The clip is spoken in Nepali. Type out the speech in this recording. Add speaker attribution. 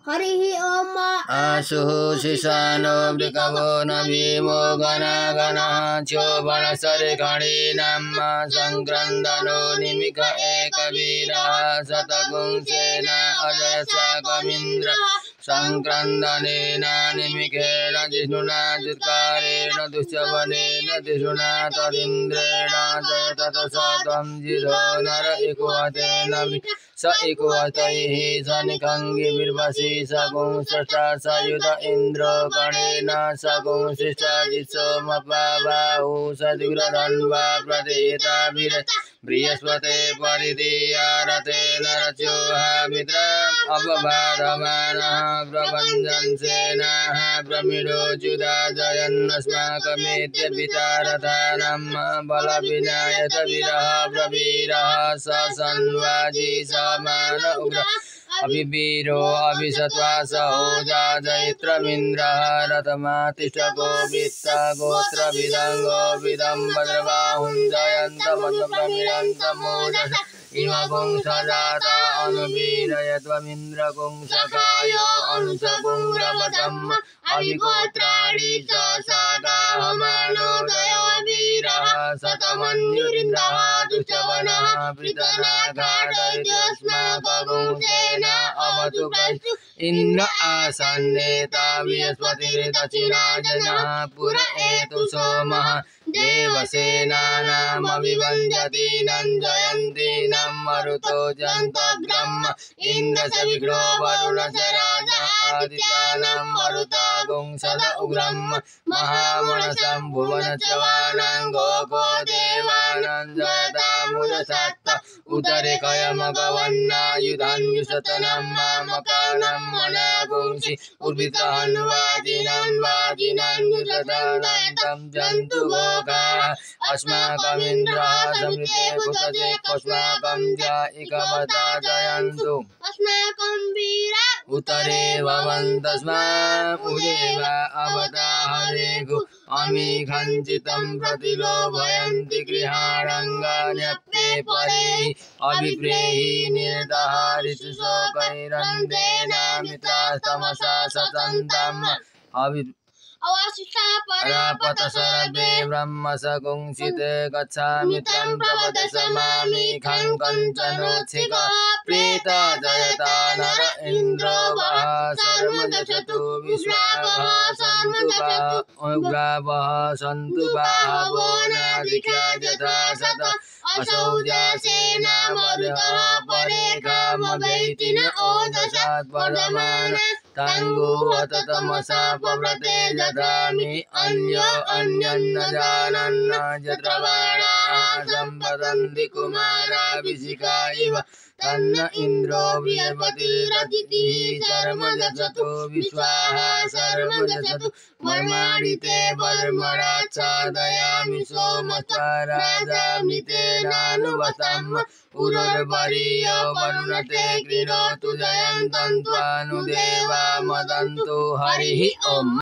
Speaker 1: हरिः ओम
Speaker 2: आशुः शिशानो वृकवो न भीमो गणागणः चोबणसरिखणीनां संक्रन्दनो निमिष एकवीरः शतगुंसेन अजयशाकमिन्द्र संक्रन्दनेन निमिषेण जिष्णुना जुत्कारेण दुष्यवनेन दिशुना तदिन्द्रेण जयततशतं जिधो नर इकुवतेन स इकुवतैः शनिखङ्गिभिर्वशी सपुंसष्टा सयुत इन्द्रो गणेन सपुंसिष्टाजित्सोमपाबाहु सद्गुरधन्वा प्रदेताभिर बृहस्पते परिदीयारतेन रचोहामित्रम् अपबाधमानः प्रभञ्जनसेनाः प्रमिडो जुदाजयन्नस्माकमेत्य पितारथानां बलविनायत विरः प्रवीरः ससन्वाजी समान उग्र अभिवीरो अभिसत्वा सहोजा जैत्रमिन्द्रः रथमातिष्ठको वित्तगोत्रविदङ्गो विदं भद्रबाहुञ्जयन्तमनुप्रमिळन्तमोजस इमपुंसजाता अनुवीरयत्वमिन्द्रपुंसकाय अनुसपुङ्ग्रवतम् अभिगोत्राणि च शाकाहमानोदयो वीरः शतमन्युरिन्द्रः दुष्टवनः पृतनाघाटयस्माकगुंसेन अवतु प्रस्तु इन्द्र आसन्नेता बृहस्पतिर्दक्षिणाजनः पुर एतु सोमः देवसेनानामभिवन्द्यति नञ्जयन्तीनां मरुतो जन्तग्रह्म इन्द्रस्य विघ्नो वरुणस्य राजा आदित्यानां मरुतागुंसद उग्रम् महामनसं भुवनच्यवानां गोको देवानां जयतामुदसत्त उतरेकयमगवन्नायुधान्युशतनं मामकानां मनागुंसि उर्वित्रहन्वाजिनां वाजिनान्युशतानान्तं जन्तुभोगाः अस्माकमिन्द्रः समृते कुतजे कस्माकं जायिकवता जयन्तु
Speaker 1: अस्माकं वीरा
Speaker 2: उतरे भवन्तस्मा उदेव अवता हरेगु अमीघञ्चितं प्रतिलोभयन्ति गृहाणङ्गान्यप्ये परे अभिप्रेहि निर्दहारिषु शोकैरन्देनामितास्तमसा सतन्तम्
Speaker 1: अवशिष्टा
Speaker 2: परापत शरदे ब्रह्म सकुंसिते गच्छामि तं प्रपदशमामि खं कञ्चनोत्सिक प्रीत जयता नर इन्द्रो वः शर्मजषतु विश्वावः सन्तु बाहवो नादिख्या यथा सत असौजासेनामरुतः परेखामभैति न ओजसात् परमान ताङ्गुवत तमसा पव्रते दधामि अन्यन्न जानन्न यत्र बाणाः सम्पतन्ति कुमाराभिषिका इव तन्न इन्द्रो बृहस्पतिरतिथिः शर्मजषतु विश्वाः शर्मजषतु मर्माणि ते वर्मणाच्छादयामि सोमस्त्वा राजामृतेनानुवसम् उरुर्वरीयो वरुणते कृणोतु जयन्तं त्वानुदेवा मदन्तु हरिः ओम्।